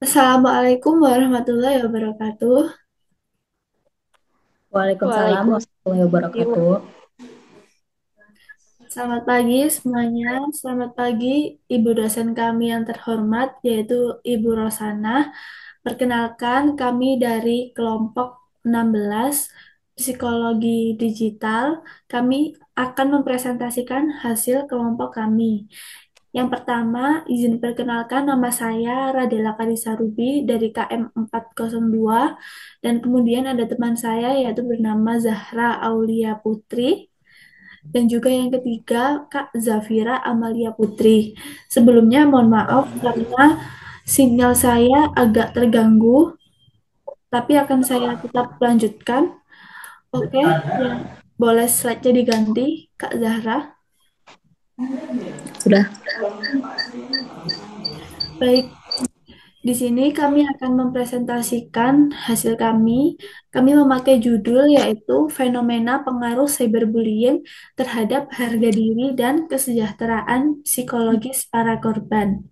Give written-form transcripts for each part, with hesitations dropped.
Assalamualaikum warahmatullahi wabarakatuh. Waalaikumsalam warahmatullahi Waalaikumsalam. wabarakatuh. Selamat pagi semuanya. Selamat pagi Ibu dosen kami yang terhormat, yaitu Ibu Rosana. Perkenalkan, kami dari kelompok 16 Psikologi Digital. Kami akan mempresentasikan hasil kelompok kami. Yang pertama, izin perkenalkan, nama saya Radela Karisa Ruby dari KM 402, dan kemudian ada teman saya yaitu bernama Zahra Aulia Putri, dan juga yang ketiga Kak Zafira Amalia Putri. Sebelumnya mohon maaf karena sinyal saya agak terganggu, tapi akan saya tetap lanjutkan. Oke, ya. Boleh slide-nya diganti, Kak Zahra. Sudah. Baik, di sini kami akan mempresentasikan hasil kami. Kami memakai judul yaitu Fenomena Pengaruh Cyberbullying terhadap Harga Diri dan Kesejahteraan Psikologis Para Korban.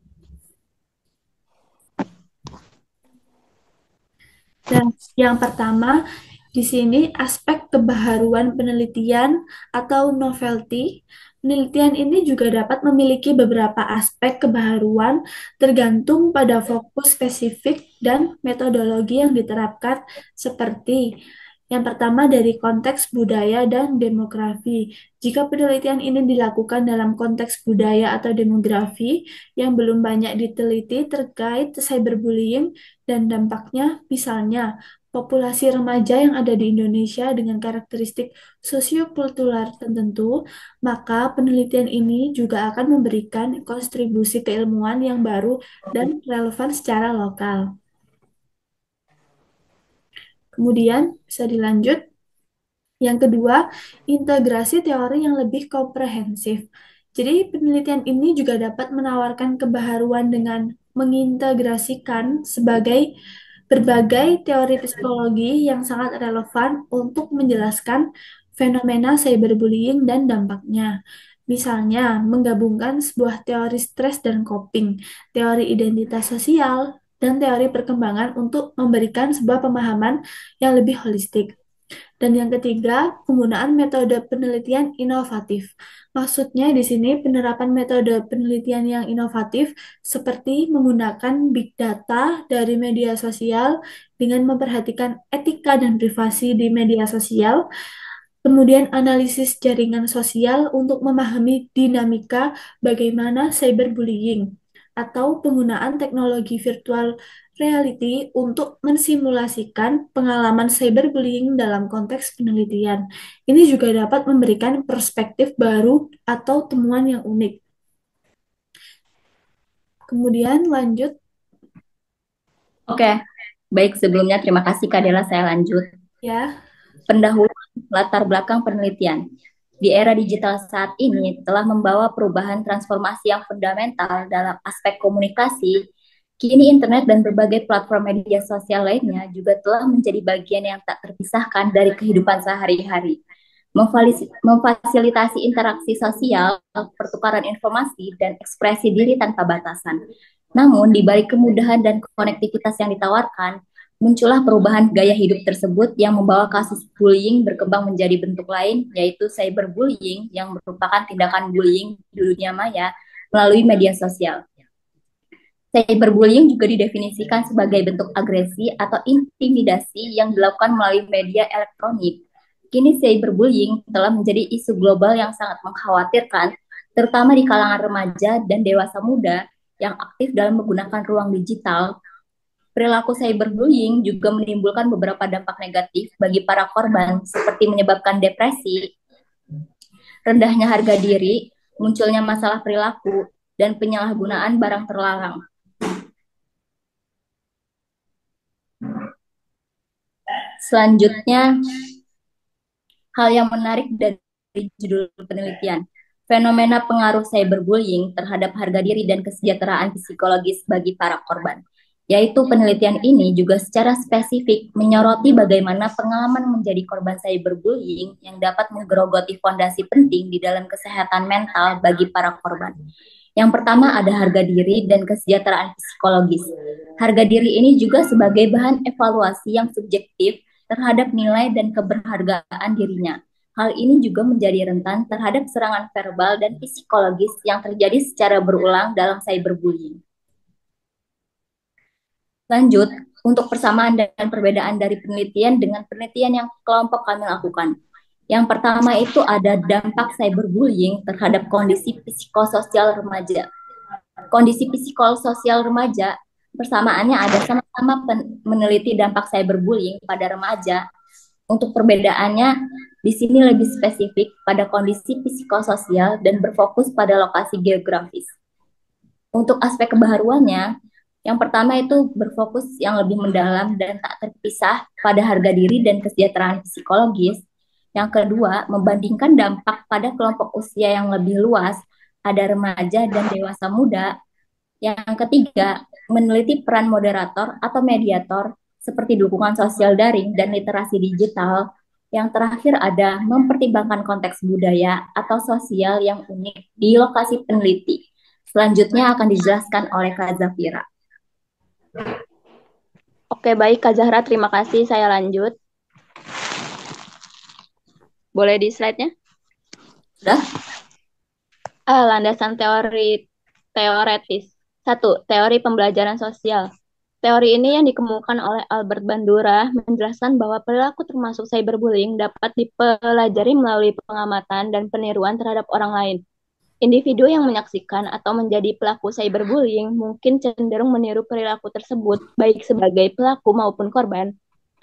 Dan yang pertama, di sini aspek kebaharuan penelitian atau novelty. Penelitian ini juga dapat memiliki beberapa aspek kebaharuan tergantung pada fokus spesifik dan metodologi yang diterapkan seperti yang pertama dari konteks budaya dan demografi. Jika penelitian ini dilakukan dalam konteks budaya atau demografi yang belum banyak diteliti terkait cyberbullying dan dampaknya, misalnya populasi remaja yang ada di Indonesia dengan karakteristik sosiokultural tertentu, maka penelitian ini juga akan memberikan kontribusi keilmuan yang baru dan relevan secara lokal. Kemudian bisa dilanjut. Yang kedua, integrasi teori yang lebih komprehensif. Jadi, penelitian ini juga dapat menawarkan kebaharuan dengan mengintegrasikan berbagai teori psikologi yang sangat relevan untuk menjelaskan fenomena cyberbullying dan dampaknya. Misalnya, menggabungkan sebuah teori stres dan coping, teori identitas sosial, dan teori perkembangan untuk memberikan sebuah pemahaman yang lebih holistik. Dan yang ketiga, penggunaan metode penelitian inovatif. Maksudnya di sini penerapan metode penelitian yang inovatif seperti menggunakan big data dari media sosial dengan memperhatikan etika dan privasi di media sosial, kemudian analisis jaringan sosial untuk memahami dinamika bagaimana cyberbullying atau penggunaan teknologi virtual reality untuk mensimulasikan pengalaman cyberbullying dalam konteks penelitian. Ini juga dapat memberikan perspektif baru atau temuan yang unik. Kemudian lanjut Oke, baik sebelumnya terima kasih Kak Dela, saya lanjut. ya. Pendahuluan latar belakang penelitian. Di era digital saat ini telah membawa perubahan transformasi yang fundamental dalam aspek komunikasi. Kini internet dan berbagai platform media sosial lainnya juga telah menjadi bagian yang tak terpisahkan dari kehidupan sehari-hari. Memfasilitasi interaksi sosial, pertukaran informasi, dan ekspresi diri tanpa batasan. Namun, di balik kemudahan dan konektivitas yang ditawarkan, muncullah perubahan gaya hidup tersebut yang membawa kasus bullying berkembang menjadi bentuk lain, yaitu cyberbullying yang merupakan tindakan bullying di dunia maya melalui media sosial. Cyberbullying juga didefinisikan sebagai bentuk agresi atau intimidasi yang dilakukan melalui media elektronik. Kini cyberbullying telah menjadi isu global yang sangat mengkhawatirkan, terutama di kalangan remaja dan dewasa muda yang aktif dalam menggunakan ruang digital. Perilaku cyberbullying juga menimbulkan beberapa dampak negatif bagi para korban, seperti menyebabkan depresi, rendahnya harga diri, munculnya masalah perilaku, dan penyalahgunaan barang terlarang. Selanjutnya, hal yang menarik dari judul penelitian, fenomena pengaruh cyberbullying terhadap harga diri dan kesejahteraan psikologis bagi para korban. Yaitu penelitian ini juga secara spesifik menyoroti bagaimana pengalaman menjadi korban cyberbullying yang dapat menggerogoti fondasi penting di dalam kesehatan mental bagi para korban. Yang pertama ada harga diri dan kesejahteraan psikologis. Harga diri ini juga sebagai bahan evaluasi yang subjektif terhadap nilai dan keberhargaan dirinya. Hal ini juga menjadi rentan terhadap serangan verbal dan psikologis yang terjadi secara berulang dalam cyberbullying. Lanjut, untuk persamaan dan perbedaan dari penelitian dengan penelitian yang kelompok kami lakukan. Yang pertama itu ada dampak cyberbullying terhadap kondisi psikososial remaja. Kondisi psikososial remaja, persamaannya ada sama-sama meneliti dampak cyberbullying pada remaja. Untuk perbedaannya, di sini lebih spesifik pada kondisi psikososial dan berfokus pada lokasi geografis. Untuk aspek kebaharuannya, yang pertama itu berfokus yang lebih mendalam dan tak terpisah pada harga diri dan kesejahteraan psikologis. Yang kedua, membandingkan dampak pada kelompok usia yang lebih luas, ada remaja dan dewasa muda. Yang ketiga, meneliti peran moderator atau mediator seperti dukungan sosial daring dan literasi digital. Yang terakhir ada mempertimbangkan konteks budaya atau sosial yang unik di lokasi peneliti. Selanjutnya akan dijelaskan oleh Kak Zafira. Oke, baik Kak Zahra, terima kasih. Saya lanjut. Boleh di slide-nya? Sudah? Landasan teoretis. 1. Teori pembelajaran sosial. Teori ini yang dikemukakan oleh Albert Bandura menjelaskan bahwa perilaku termasuk cyberbullying dapat dipelajari melalui pengamatan dan peniruan terhadap orang lain. Individu yang menyaksikan atau menjadi pelaku cyberbullying mungkin cenderung meniru perilaku tersebut, baik sebagai pelaku maupun korban.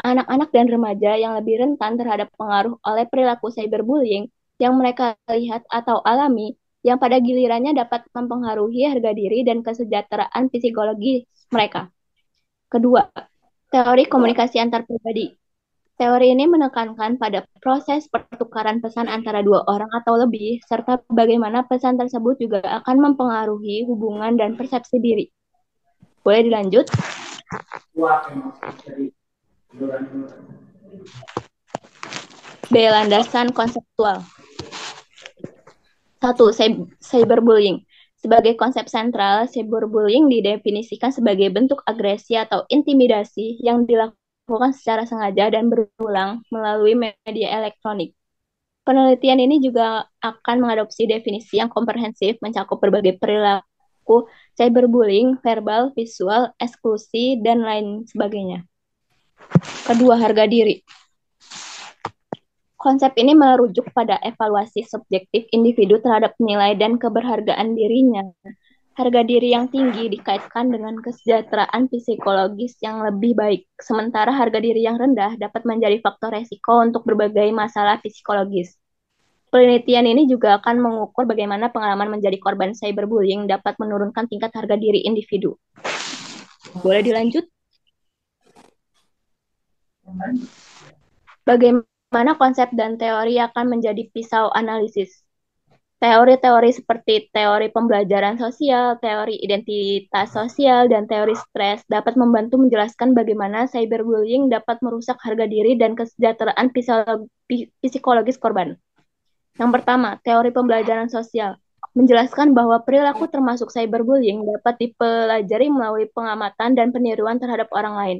Anak-anak dan remaja yang lebih rentan terhadap pengaruh oleh perilaku cyberbullying yang mereka lihat atau alami, yang pada gilirannya dapat mempengaruhi harga diri dan kesejahteraan psikologis mereka. Kedua, teori komunikasi antar pribadi. Teori ini menekankan pada proses pertukaran pesan antara dua orang atau lebih, serta bagaimana pesan tersebut juga akan mempengaruhi hubungan dan persepsi diri. Boleh dilanjut? B. Landasan konseptual. 1. Cyberbullying. Sebagai konsep sentral, cyberbullying didefinisikan sebagai bentuk agresi atau intimidasi yang dilakukan secara sengaja dan berulang melalui media elektronik. Penelitian ini juga akan mengadopsi definisi yang komprehensif mencakup berbagai perilaku cyberbullying, verbal, visual, eksklusi, dan lain sebagainya. Kedua, harga diri. Konsep ini merujuk pada evaluasi subjektif individu terhadap nilai dan keberhargaan dirinya. Harga diri yang tinggi dikaitkan dengan kesejahteraan psikologis yang lebih baik, sementara harga diri yang rendah dapat menjadi faktor resiko untuk berbagai masalah psikologis. Penelitian ini juga akan mengukur bagaimana pengalaman menjadi korban cyberbullying dapat menurunkan tingkat harga diri individu. Boleh dilanjut? Bagaimana konsep dan teori akan menjadi pisau analisis? Teori-teori seperti teori pembelajaran sosial, teori identitas sosial, dan teori stres dapat membantu menjelaskan bagaimana cyberbullying dapat merusak harga diri dan kesejahteraan psikologis korban. Yang pertama, teori pembelajaran sosial menjelaskan bahwa perilaku termasuk cyberbullying dapat dipelajari melalui pengamatan dan peniruan terhadap orang lain.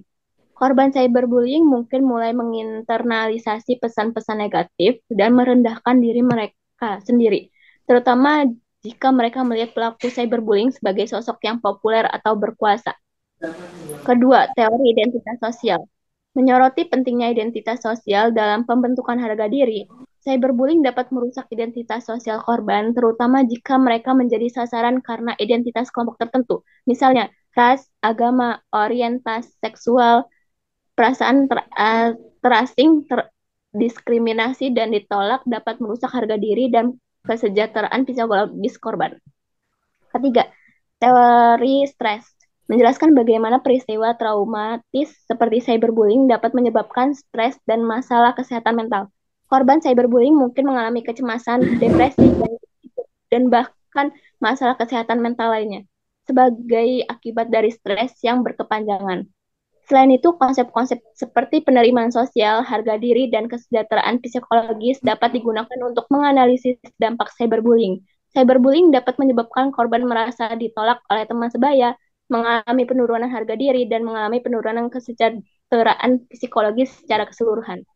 Korban cyberbullying mungkin mulai menginternalisasi pesan-pesan negatif dan merendahkan diri mereka sendiri, terutama jika mereka melihat pelaku cyberbullying sebagai sosok yang populer atau berkuasa. Kedua, teori identitas sosial. Menyoroti pentingnya identitas sosial dalam pembentukan harga diri, cyberbullying dapat merusak identitas sosial korban, terutama jika mereka menjadi sasaran karena identitas kelompok tertentu, misalnya ras, agama, orientasi seksual, perasaan terasing, diskriminasi, dan ditolak dapat merusak harga diri dan kesejahteraan psikologis korban. Ketiga, teori stres. Menjelaskan bagaimana peristiwa traumatis seperti cyberbullying dapat menyebabkan stres dan masalah kesehatan mental. Korban cyberbullying mungkin mengalami kecemasan, depresi, dan bahkan masalah kesehatan mental lainnya sebagai akibat dari stres yang berkepanjangan. Selain itu, konsep-konsep seperti penerimaan sosial, harga diri, dan kesejahteraan psikologis dapat digunakan untuk menganalisis dampak cyberbullying, Cyberbullying dapat menyebabkan korban merasa ditolak oleh teman sebaya, mengalami penurunan harga diri, dan mengalami penurunan kesejahteraan psikologis secara keseluruhan.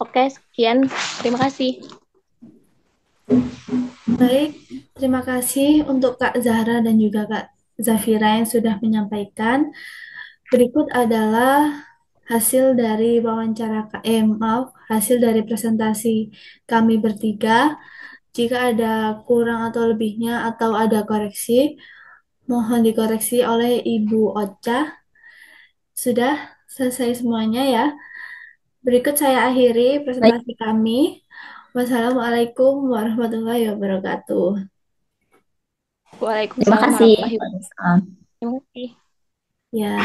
Oke, sekian. Terima kasih. Baik, terima kasih untuk Kak Zahra dan juga Kak Zafira yang sudah menyampaikan. Berikut adalah hasil dari wawancara maaf, hasil dari presentasi kami bertiga. Jika ada kurang atau lebihnya atau ada koreksi, mohon dikoreksi oleh Ibu Ocha. Sudah selesai semuanya ya. Berikut saya akhiri Baik, presentasi kami. Wassalamualaikum warahmatullahi wabarakatuh. terima Waalaikumsalam kasih. warahmatullahi wabarakatuh. Waalaikumsalam. Terima kasih. Ya.